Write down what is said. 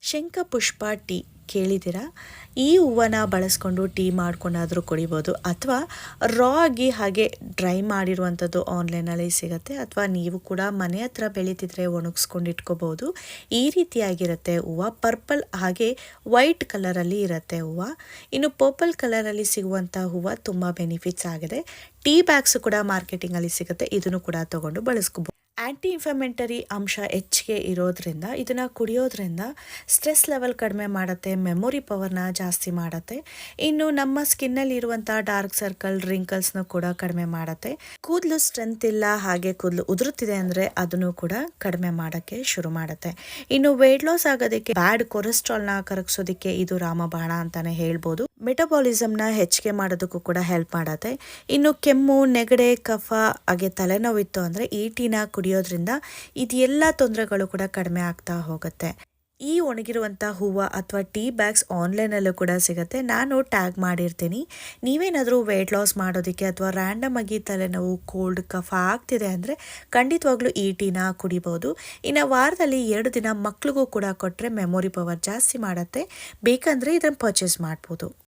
ಶಂಖಪುಷ್ಪ tea ಕೇಳಿದ್ದೀರಾ? ಈ ಹೂವನ್ನ ಬಳಸ್ಕೊಂಡು ಟೀ ಮಾಡ್ಕೊಂಡಾದರೂ ಕುಡಿಬೋದು, ಅಥವಾ ರಾ ಆಗಿ ಹಾಗೆ ಡ್ರೈ ಮಾಡಿರುವಂಥದ್ದು ಆನ್ಲೈನಲ್ಲಿ ಸಿಗುತ್ತೆ, ಅಥವಾ ನೀವು ಕೂಡ ಮನೆ ಹತ್ರ ಬೆಳೀತಿದ್ರೆ ಒಣಗಿಸ್ಕೊಂಡು ಇಟ್ಕೋಬೋದು. ಈ ರೀತಿಯಾಗಿರುತ್ತೆ ಹೂವು. ಪರ್ಪಲ್ ಹಾಗೆ ವೈಟ್ ಕಲರಲ್ಲಿ ಇರುತ್ತೆ ಹೂವು. ಇನ್ನು ಪರ್ಪಲ್ ಕಲರಲ್ಲಿ ಸಿಗುವಂಥ ಹೂವು ತುಂಬ ಬೆನಿಫಿಟ್ಸ್ ಆಗಿದೆ. ಟೀ ಬ್ಯಾಗ್ಸ್ ಕೂಡ ಮಾರ್ಕೆಟಿಂಗಲ್ಲಿ ಸಿಗುತ್ತೆ, ಇದನ್ನು ಕೂಡ ತೊಗೊಂಡು ಬಳಸ್ಕೋಬೋದು. ಆ್ಯಂಟಿ ಇನ್ಫ್ಲಮೆಂಟರಿ ಅಂಶ ಹೆಚ್ಚಿಗೆ ಇರೋದ್ರಿಂದ ಇದನ್ನು ಕುಡಿಯೋದ್ರಿಂದ ಸ್ಟ್ರೆಸ್ ಲೆವೆಲ್ ಕಡಿಮೆ ಮಾಡುತ್ತೆ, ಮೆಮೊರಿ ಪವರ್ನ ಜಾಸ್ತಿ ಮಾಡುತ್ತೆ. ಇನ್ನು ನಮ್ಮ ಸ್ಕಿನ್ನಲ್ಲಿ ಇರುವಂಥ ಡಾರ್ಕ್ ಸರ್ಕಲ್, ರಿಂಕಲ್ಸ್ನು ಕೂಡ ಕಡಿಮೆ ಮಾಡುತ್ತೆ. ಕೂದಲು ಸ್ಟ್ರೆಂತ್ ಇಲ್ಲ, ಹಾಗೆ ಕೂದಲು ಉದುರುತ್ತಿದೆ ಅಂದರೆ ಅದನ್ನು ಕೂಡ ಕಡಿಮೆ ಮಾಡೋಕ್ಕೆ ಶುರು ಮಾಡುತ್ತೆ. ಇನ್ನು ವೆಯ್ಟ್ ಲಾಸ್ ಆಗೋದಕ್ಕೆ, ಬ್ಯಾಡ್ ಕೊಲೆಸ್ಟ್ರಾಲ್ನ ಕರಗಿಸೋದಕ್ಕೆ ಇದು ರಾಮಬಾಣ ಅಂತಲೇ ಹೇಳ್ಬೋದು. ಮೆಟಬಾಲಿಸಮ್ನ ಹೆಚ್ಚಿಗೆ ಮಾಡೋದಕ್ಕೂ ಕೂಡ ಹೆಲ್ಪ್ ಮಾಡುತ್ತೆ. ಇನ್ನು ಕೆಮ್ಮು, ನೆಗಡೆ, ಕಫ ಹಾಗೆ ತಲೆನೋವಿತ್ತು ಅಂದರೆ ಈ ಟೀನ ಕುಡಿಯೋದ್ರಿಂದ ಇದೆಲ್ಲ ತೊಂದರೆಗಳು ಕೂಡ ಕಡಿಮೆ ಆಗ್ತಾ ಹೋಗುತ್ತೆ. ಈ ಒಣಗಿರುವಂಥ ಹೂವು ಅಥವಾ ಟೀ ಬ್ಯಾಗ್ಸ್ ಆನ್ಲೈನಲ್ಲೂ ಕೂಡ ಸಿಗುತ್ತೆ, ನಾನು ಟ್ಯಾಗ್ ಮಾಡಿರ್ತೀನಿ. ನೀವೇನಾದರೂ ವೆಯ್ಟ್ ಲಾಸ್ ಮಾಡೋದಕ್ಕೆ ಅಥವಾ ರ್ಯಾಂಡಮ್ ಆಗಿ ತಲೆನೋವು, ಕೋಲ್ಡ್, ಕಫ ಆಗ್ತಿದೆ ಅಂದರೆ ಖಂಡಿತವಾಗ್ಲೂ ಈ ಟೀನ ಕುಡಿಬೋದು. ಇನ್ನು ವಾರದಲ್ಲಿ 2 ದಿನ ಮಕ್ಳಿಗೂ ಕೂಡ ಕೊಟ್ಟರೆ ಮೆಮೊರಿ ಪವರ್ ಜಾಸ್ತಿ ಮಾಡುತ್ತೆ. ಬೇಕಂದರೆ ಇದನ್ನು ಪರ್ಚೇಸ್ ಮಾಡ್ಬೋದು.